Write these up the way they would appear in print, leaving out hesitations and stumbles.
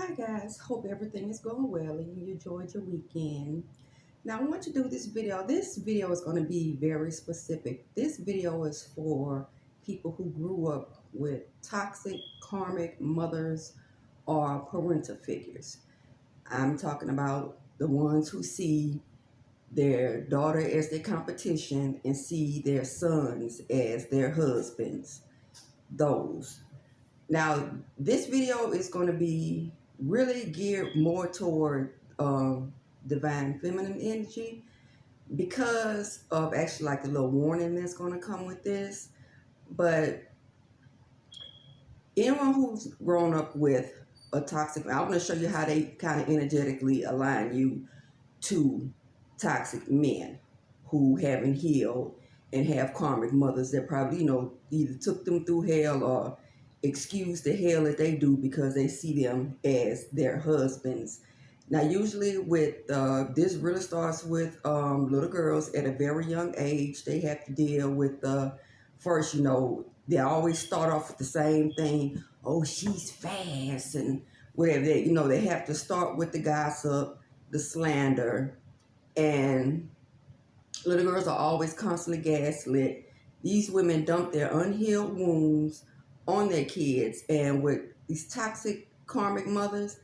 Hi guys, hope everything is going well and you enjoyed your weekend. Now I want to do this video. This video is going to be very specific. This video is for people who grew up with toxic karmic mothers or parental figures. I'm talking about the ones who see their daughter as their competition and see their sons as their husbands. Those. Now, this video is going to be really geared more toward divine feminine energy because of actually like the little warning that's going to come with this. But anyone who's grown up with a toxic, I'm going to show you how they kind of energetically align you to toxic men who haven't healed and have karmic mothers that probably, either took them through hell or excuse the hell that they do because they see them as their husbands. Now, usually with this really starts with little girls at a very young age. They have to deal with first, they always start off with the same thing. Oh, she's fast and whatever. They have to start with the gossip, the slander, and little girls are always constantly gaslit. These women dump their unhealed wounds on their kids, and with these toxic karmic mothers,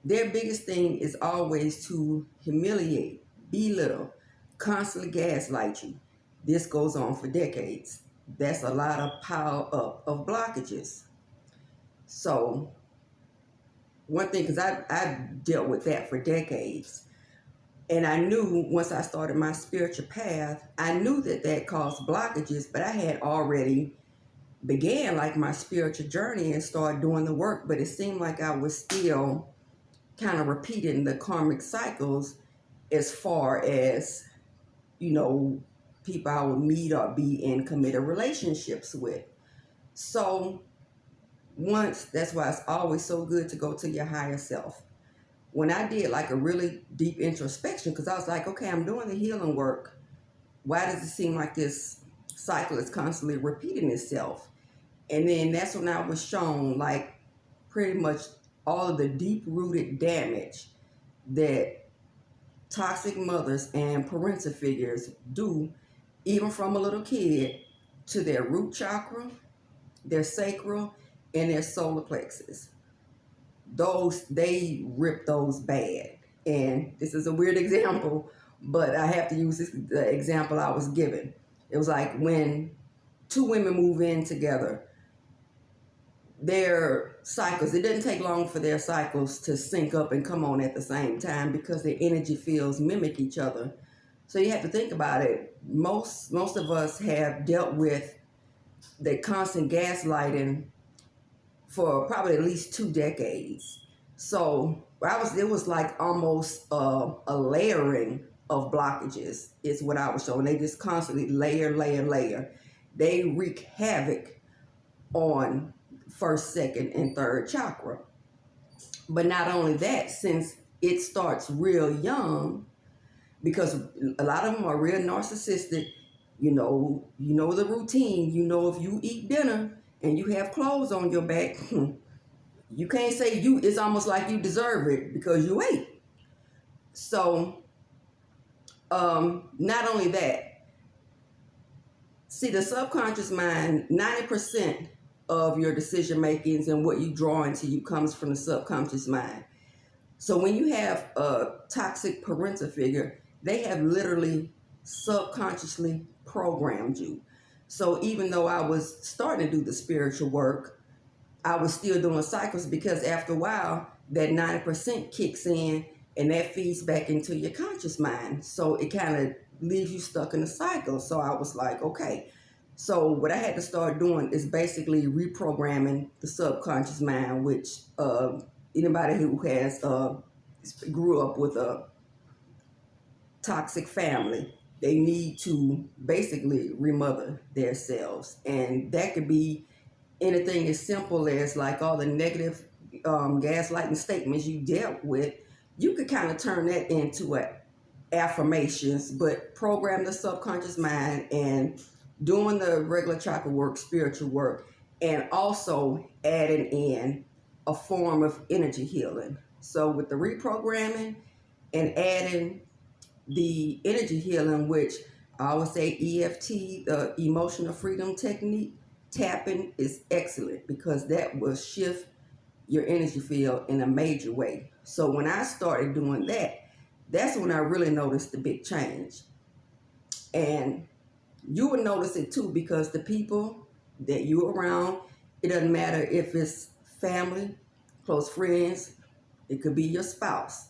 their biggest thing is always to humiliate, belittle, constantly gaslight you. This goes on for decades. That's a lot of pile up of blockages. So one thing, because I dealt with that for decades, and I knew once I started my spiritual path, I knew that caused blockages, but I had already began like my spiritual journey and started doing the work, but it seemed like I was still kind of repeating the karmic cycles as far as, people I would meet or be in committed relationships with. So that's why it's always so good to go to your higher self. When I did like a really deep introspection, because I was like, okay, I'm doing the healing work. Why does it seem like this cycle is constantly repeating itself? And then that's when I was shown like pretty much all of the deep-rooted damage that toxic mothers and parental figures do, even from a little kid, to their root chakra, their sacral, and their solar plexus. They rip those bad. And this is a weird example, but I have to use the example I was given. It was like when two women move in together, their cycles, it doesn't take long for their cycles to sync up and come on at the same time because their energy fields mimic each other. So you have to think about it. Most of us have dealt with the constant gaslighting for probably at least 2 decades. So it was like almost a layering of blockages is what I was showing. They just constantly layer. They wreak havoc on first, second, and third chakra. But not only that, since it starts real young, because a lot of them are real narcissistic, you know the routine. If you eat dinner and you have clothes on your back, you can't say it's almost like you deserve it because you ate. So not only that, see, the subconscious mind, 90% of your decision makings and what you draw into you comes from the subconscious mind. So when you have a toxic parental figure, they have literally subconsciously programmed you. So even though I was starting to do the spiritual work, I was still doing cycles because after a while, that 90% kicks in and that feeds back into your conscious mind. So it kind of leaves you stuck in a cycle. So I was like, okay. So what I had to start doing is basically reprogramming the subconscious mind, which anybody who has grew up with a toxic family, they need to basically remother themselves. And that could be anything as simple as like all the negative gaslighting statements you dealt with. You could kind of turn that into affirmations, but program the subconscious mind and doing the regular chakra work, spiritual work, and also adding in a form of energy healing. So with the reprogramming and adding the energy healing, which I always say EFT, the emotional freedom technique, tapping is excellent because that will shift your energy field in a major way. So when I started doing that, that's when I really noticed the big change. And you will notice it too because the people that you're around, it doesn't matter if it's family, close friends, it could be your spouse.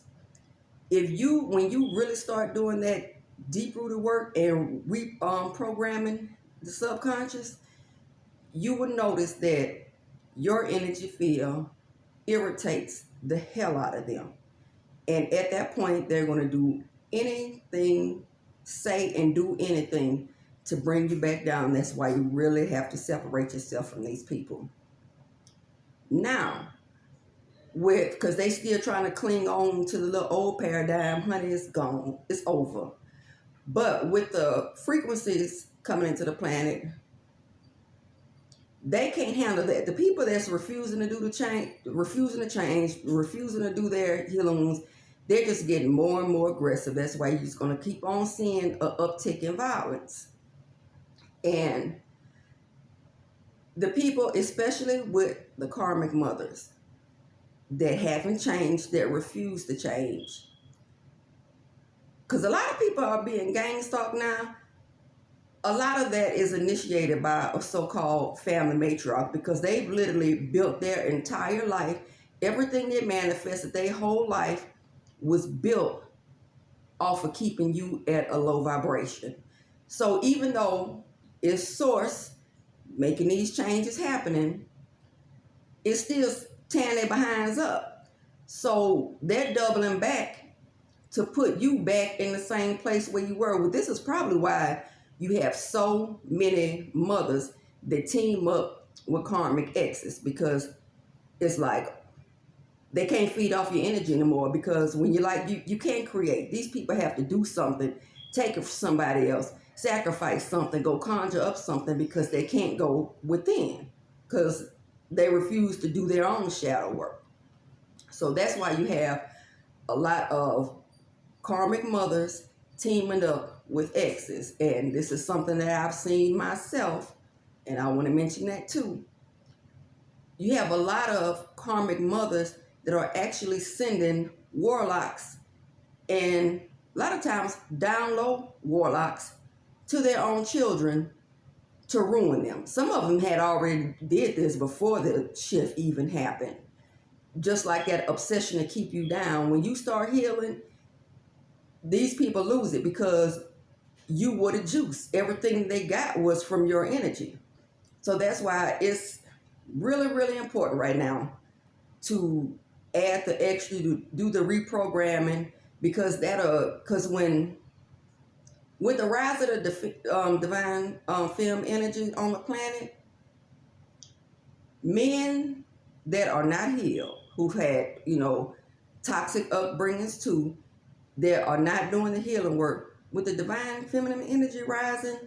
When you really start doing that deep-rooted work and reprogramming the subconscious, you will notice that your energy field irritates the hell out of them. And at that point, they're going to do anything, say and do anything to bring you back down. That's why you really have to separate yourself from these people. Now, because they still trying to cling on to the little old paradigm, honey, it's gone, it's over. But with the frequencies coming into the planet, they can't handle that. The people that's refusing to do the change, refusing to do their healings, they're just getting more and more aggressive. That's why you're just going to keep on seeing an uptick in violence. And the people, especially with the karmic mothers that haven't changed, that refuse to change. Because a lot of people are being gang stalked now. A lot of that is initiated by a so-called family matriarch because they've literally built their entire life. Everything they manifested, their whole life was built off of keeping you at a low vibration. So even though it's source making these changes happening, it's still tearing their behinds up. So they're doubling back to put you back in the same place where you were. Well, this is probably why you have so many mothers that team up with karmic exes, because it's like they can't feed off your energy anymore, because when you're like, you can't create. These people have to do something, take it from somebody else, sacrifice something, go conjure up something, because they can't go within, because they refuse to do their own shadow work. So that's why you have a lot of karmic mothers teaming up with exes. And this is something that I've seen myself, and I want to mention that too. You have a lot of karmic mothers that are actually sending warlocks, and a lot of times down low warlocks, to their own children to ruin them. Some of them had already did this before the shift even happened. Just like that obsession to keep you down. When you start healing, these people lose it because you were the juice. Everything they got was from your energy. So that's why it's really, really important right now to add the extra, to do the reprogramming, because when with the rise of the divine film energy on the planet, men that are not healed, who've had, toxic upbringings too, that are not doing the healing work, with the divine feminine energy rising,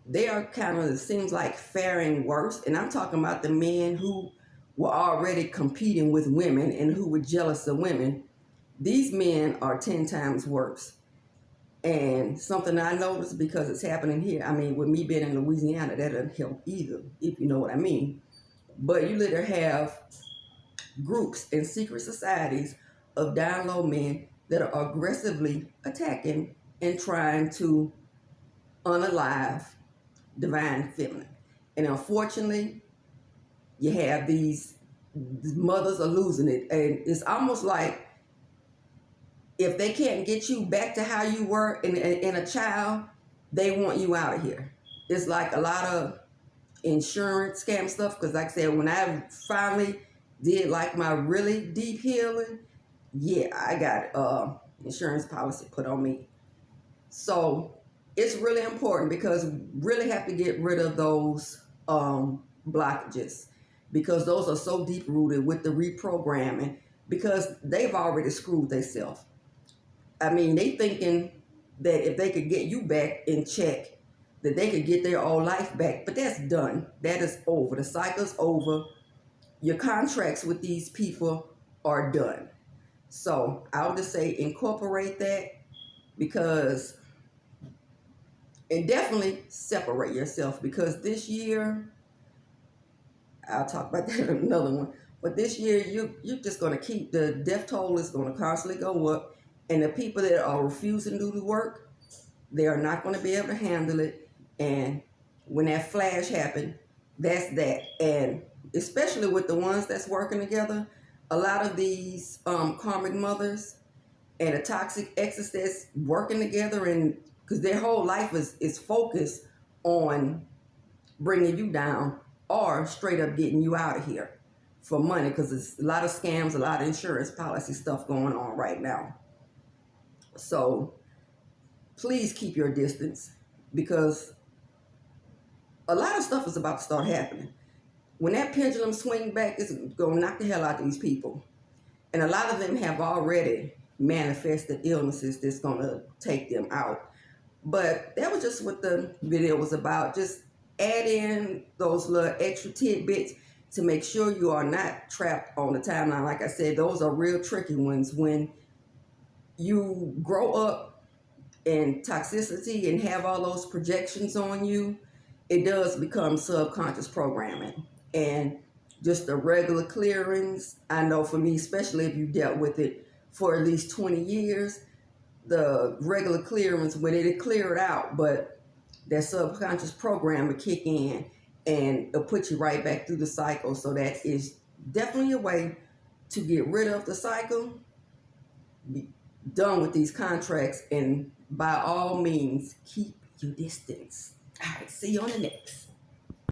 they are kind of, it seems like, faring worse. And I'm talking about the men who were already competing with women and who were jealous of women. These men are 10 times worse. And something I noticed, because it's happening here, I mean, with me being in Louisiana, that doesn't help either, if you know what I mean. But you literally have groups and secret societies of down low men that are aggressively attacking and trying to unalive divine feminine. And unfortunately, you have these mothers are losing it. And it's almost like, if they can't get you back to how you were in a child, they want you out of here. It's like a lot of insurance scam stuff, because like I said, when I finally did like my really deep healing, yeah, I got insurance policy put on me. So it's really important, because we really have to get rid of those blockages, because those are so deep rooted with the reprogramming, because they've already screwed themselves. I mean, they thinking that if they could get you back in check, that they could get their old life back. But that's done. That is over. The cycle's over. your contracts with these people are done. So I'll just say incorporate that, because, and definitely separate yourself, because this year, I'll talk about that in another one. But this year, you're just going to keep, the death toll is going to constantly go up, and the people that are refusing to do the work, they are not going to be able to handle it. And when that flash happened, that's that. And especially with the ones that's working together, a lot of these karmic mothers and the toxic exes that's working together, and because their whole life is focused on bringing you down or straight up getting you out of here for money, because there's a lot of scams, a lot of insurance policy stuff going on right now. So please keep your distance, because a lot of stuff is about to start happening. When that pendulum swing back, it's going to knock the hell out of these people. And a lot of them have already manifested illnesses that's going to take them out. But that was just what the video was about. Just add in those little extra tidbits to make sure you are not trapped on the timeline. Like I said, those are real tricky ones. When you grow up in toxicity and have all those projections on you, it does become subconscious programming. And just the regular clearings, I know for me, especially if you dealt with it for at least 20 years, the regular clearings, when it clear it out, but that subconscious program will kick in and it'll put you right back through the cycle. So that is definitely a way to get rid of the cycle, be done with these contracts, and by all means, keep your distance. All right, see you on the next.